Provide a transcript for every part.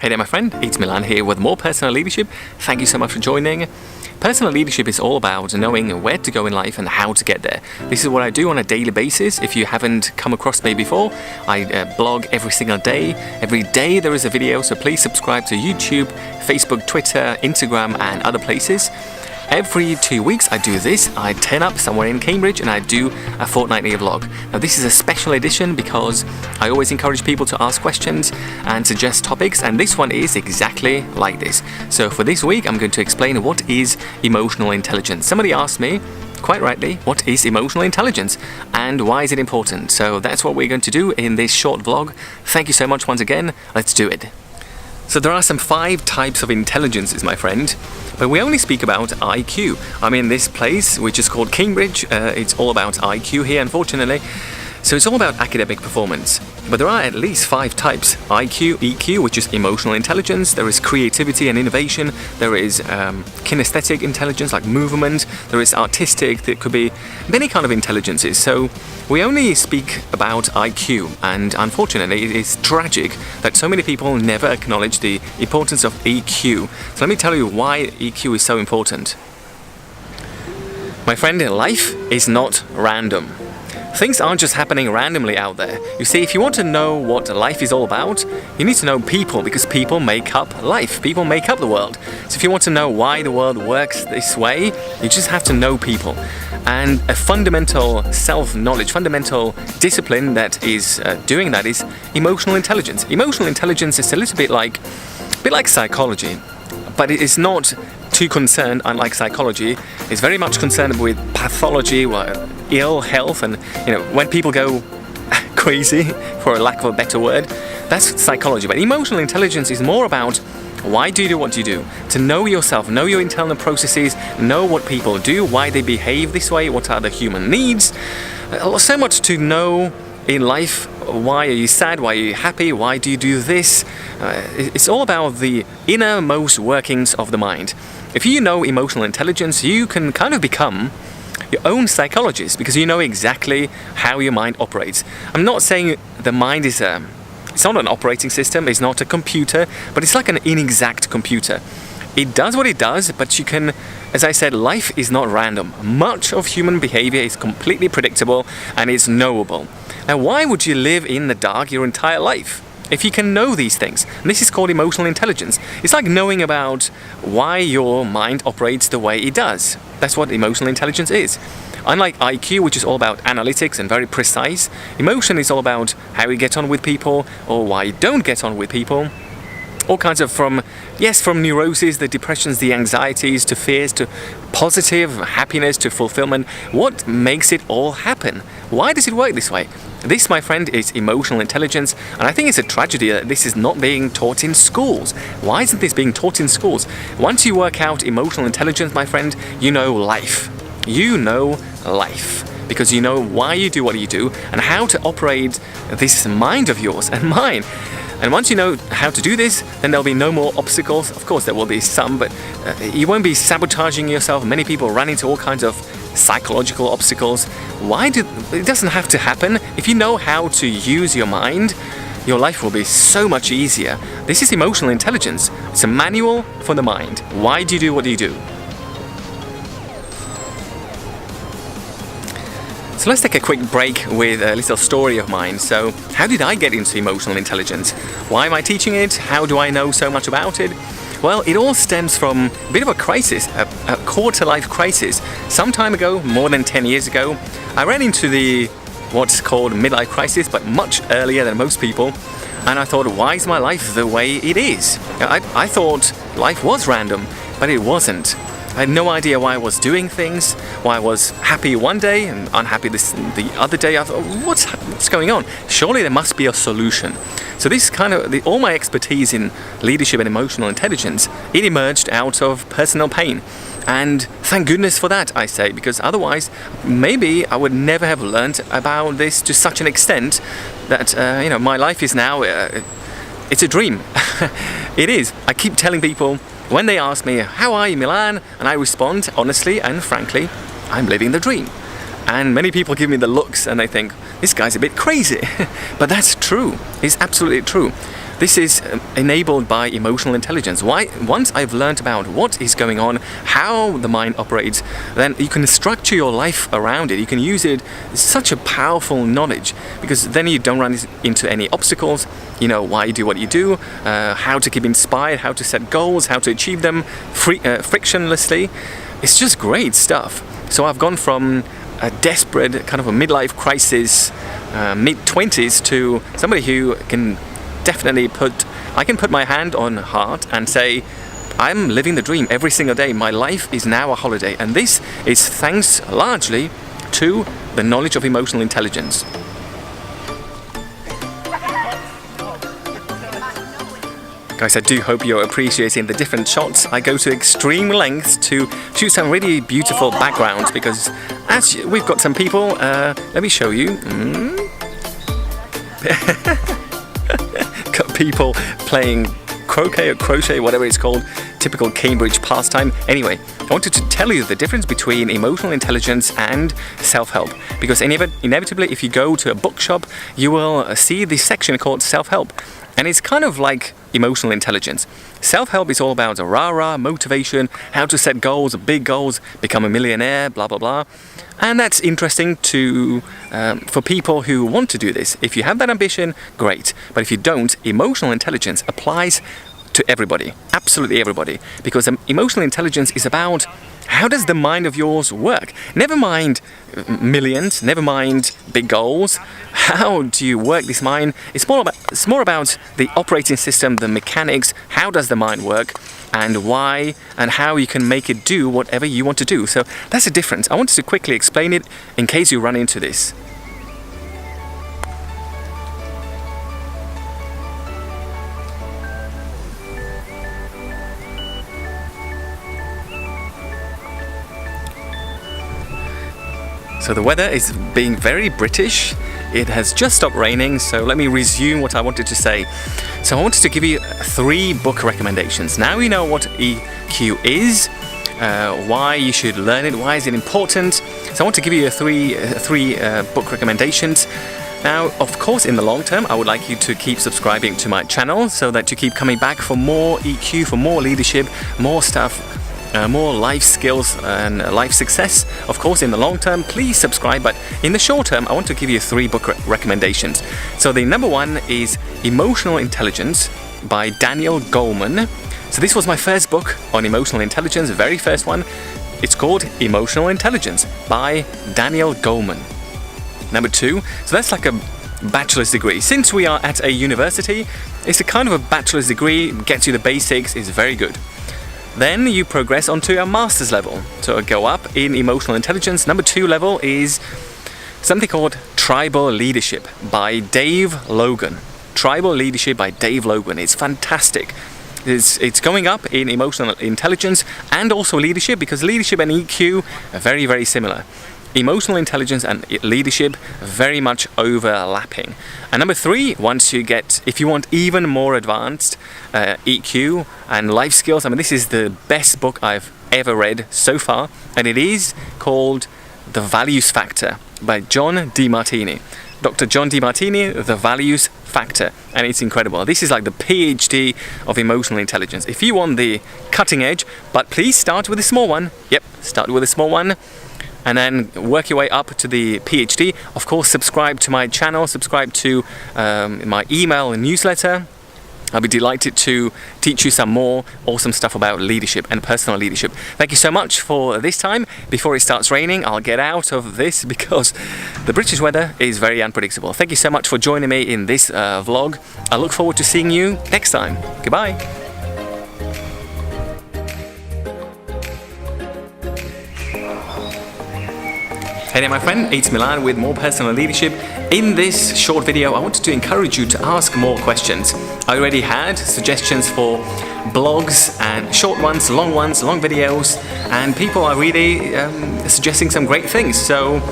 Hey there my friend, it's Milan here with more personal leadership. Thank you so much for joining. Personal leadership is all about knowing where to go in life and how to get there. This is what I do on a daily basis. If you haven't come across me before, I blog every single day. Every day there is a video, so please subscribe to YouTube, Facebook, Twitter, Instagram and other places. Every 2 weeks I do this. I turn up somewhere in Cambridge and I do a fortnightly vlog. Now this is a special edition because I always encourage people to ask questions and suggest topics, and this one is exactly like this. So for this week I'm going to explain what is emotional intelligence. Somebody asked me, quite rightly, what is emotional intelligence and why is it important? So that's what we're going to do in this short vlog. Thank you so much once again. Let's do it. So there are some 5 types of intelligences, my friend, but we only speak about IQ. I'm in this place which is called Cambridge. It's all about IQ here, unfortunately. So it's all about academic performance. But there are at least 5 types. IQ, EQ, which is emotional intelligence. There is creativity and innovation. There is kinesthetic intelligence, like movement. There is artistic. There could be many kind of intelligences. So we only speak about IQ. And unfortunately, it is tragic that so many people never acknowledge the importance of EQ. So let me tell you why EQ is so important. My friend, life is not random. Things aren't just happening randomly out there. You see, if you want to know what life is all about, you need to know people, because people make up life. People make up the world. So if you want to know why the world works this way, you just have to know people. And a fundamental self-knowledge, fundamental discipline that is doing that is emotional intelligence. Emotional intelligence is a little bit like psychology, but it is not too concerned, unlike psychology. It's very much concerned with pathology, ill health, and when people go crazy, for a lack of a better word, that's psychology. But emotional intelligence is more about why do you do what you do? To know yourself, know your internal processes, know what people do, why they behave this way, what are the human needs. So much to know in life. Why are you sad? Why are you happy? Why do you do this? It's all about the innermost workings of the mind. If you know emotional intelligence, you can kind of become your own psychologist, because you know exactly how your mind operates. I'm not saying the mind is it's not an operating system, it's not a computer, but it's like an inexact computer. It does what it does, but you can, as I said, life is not random. Much of human behavior is completely predictable and it's knowable. Now, why would you live in the dark your entire life if you can know these things? And this is called emotional intelligence. It's like knowing about why your mind operates the way it does. That's what emotional intelligence is. Unlike IQ, which is all about analytics and very precise, emotion is all about how you get on with people or why you don't get on with people. All kinds of from neuroses, the depressions, the anxieties, to fears, to positive happiness, to fulfillment. What makes it all happen? Why does it work this way? This, my friend, is emotional intelligence, and I think it's a tragedy that this is not being taught in schools. Why isn't this being taught in schools? Once you work out emotional intelligence, my friend, you know life. You know life. Because you know why you do what you do and how to operate this mind of yours and mine. And once you know how to do this, then there'll be no more obstacles. Of course, there will be some, but you won't be sabotaging yourself. Many people run into all kinds of psychological obstacles. It doesn't have to happen. If you know how to use your mind, your life will be so much easier. This is emotional intelligence. It's a manual for the mind. Why do you do what you do? So let's take a quick break with a little story of mine. So how did I get into emotional intelligence? Why am I teaching it? How do I know so much about it? Well, it all stems from a bit of a crisis, a quarter-life crisis. Some time ago, more than 10 years ago, I ran into what's called midlife crisis, but much earlier than most people. And I thought, why is my life the way it is? I thought life was random, but it wasn't. I had no idea why I was doing things, why I was happy one day and unhappy the other day. I thought, what's going on? Surely there must be a solution. So this kind of, all my expertise in leadership and emotional intelligence, it emerged out of personal pain. And thank goodness for that, I say, because otherwise maybe I would never have learned about this to such an extent that, my life is now, it's a dream. It is. I keep telling people, when they ask me, how are you, Milan? And I respond, honestly and frankly, I'm living the dream. And many people give me the looks and they think, this guy's a bit crazy. But that's true. It's absolutely true. This is enabled by emotional intelligence. Once I've learned about what is going on, how the mind operates, then you can structure your life around it. You can use it. It's such a powerful knowledge, because then you don't run into any obstacles. You know why you do what you do, how to keep inspired, how to set goals, how to achieve them frictionlessly. It's just great stuff. So I've gone from a desperate kind of a midlife crisis, mid-20s, to somebody who can definitely I can put my hand on heart and say, I'm living the dream every single day. My life is now a holiday. And this is thanks largely to the knowledge of emotional intelligence. Guys, I do hope you're appreciating the different shots. I go to extreme lengths to shoot some really beautiful backgrounds, because as we've got some people, let me show you. Got people playing croquet or crochet, whatever it's called, typical Cambridge pastime. Anyway, I wanted to tell you the difference between emotional intelligence and self-help, because inevitably if you go to a bookshop, you will see this section called self-help. And it's kind of like emotional intelligence. Self-help is all about rah-rah, motivation, how to set goals, big goals, become a millionaire, blah, blah, blah. And that's interesting for people who want to do this. If you have that ambition, great. But if you don't, emotional intelligence applies to everybody, absolutely everybody. Because emotional intelligence is about how does the mind of yours work? Never mind millions, never mind big goals. How do you work this mind? It's more about the operating system, the mechanics. How does the mind work, and why, and how you can make it do whatever you want to do. So that's the difference. I wanted to quickly explain it in case you run into this. So the weather is being very British. It has just stopped raining, so let me resume what I wanted to say. So I wanted to give you 3 book recommendations. Now you know what EQ is, why you should learn it, why is it important. So I want to give you three book recommendations. Now, of course, in the long term, I would like you to keep subscribing to my channel so that you keep coming back for more EQ, for more leadership, more stuff, more life skills and life success. Of course, in the long term, please subscribe, but in the short term, I want to give you 3 book recommendations. So the number 1 is Emotional Intelligence by Daniel Goleman. So this was my first book on emotional intelligence, the very first one. It's called Emotional Intelligence by Daniel Goleman. Number 2, so that's like a bachelor's degree. Since we are at a university, it's a kind of a bachelor's degree, gets you the basics, is very good. Then you progress onto a master's level. So go up in emotional intelligence. Number 2 level is something called Tribal Leadership by Dave Logan. Tribal Leadership by Dave Logan. It's fantastic. It's going up in emotional intelligence and also leadership, because leadership and EQ are very, very similar. Emotional intelligence and leadership very much overlapping. And number 3, if you want even more advanced EQ and life skills, I mean, this is the best book I've ever read so far, and it is called The Values Factor by John DeMartini. Dr. John DeMartini, The Values Factor, and it's incredible. This is like the PhD of emotional intelligence. If you want the cutting edge, but please start with a small one. Yep, start with a small one, and then work your way up to the PhD. Of course, subscribe to my channel, subscribe to my email and newsletter. I'll be delighted to teach you some more awesome stuff about leadership and personal leadership. Thank you so much for this time. Before it starts raining, I'll get out of this because the British weather is very unpredictable. Thank you so much for joining me in this vlog. I look forward to seeing you next time. Goodbye. Hey there my friend, it's Milan with More Personal Leadership. In this short video I wanted to encourage you to ask more questions. I already had suggestions for blogs and short ones, long videos, and people are really suggesting some great things. So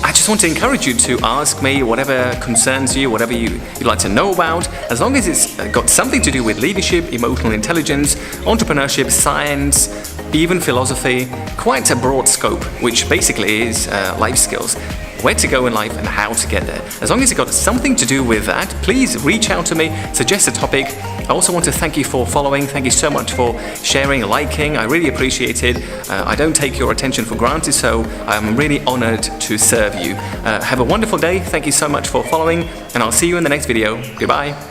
I just want to encourage you to ask me whatever concerns you, whatever you'd like to know about, as long as it's got something to do with leadership, emotional intelligence, entrepreneurship, science, even philosophy, quite a broad scope, which basically is life skills. where to go in life and how to get there. As long as it's got something to do with that, please reach out to me, suggest a topic. I also want to thank you for following. Thank you so much for sharing, liking. I really appreciate it. I don't take your attention for granted, so I'm really honored to serve you. Have a wonderful day. Thank you so much for following, and I'll see you in the next video. Goodbye.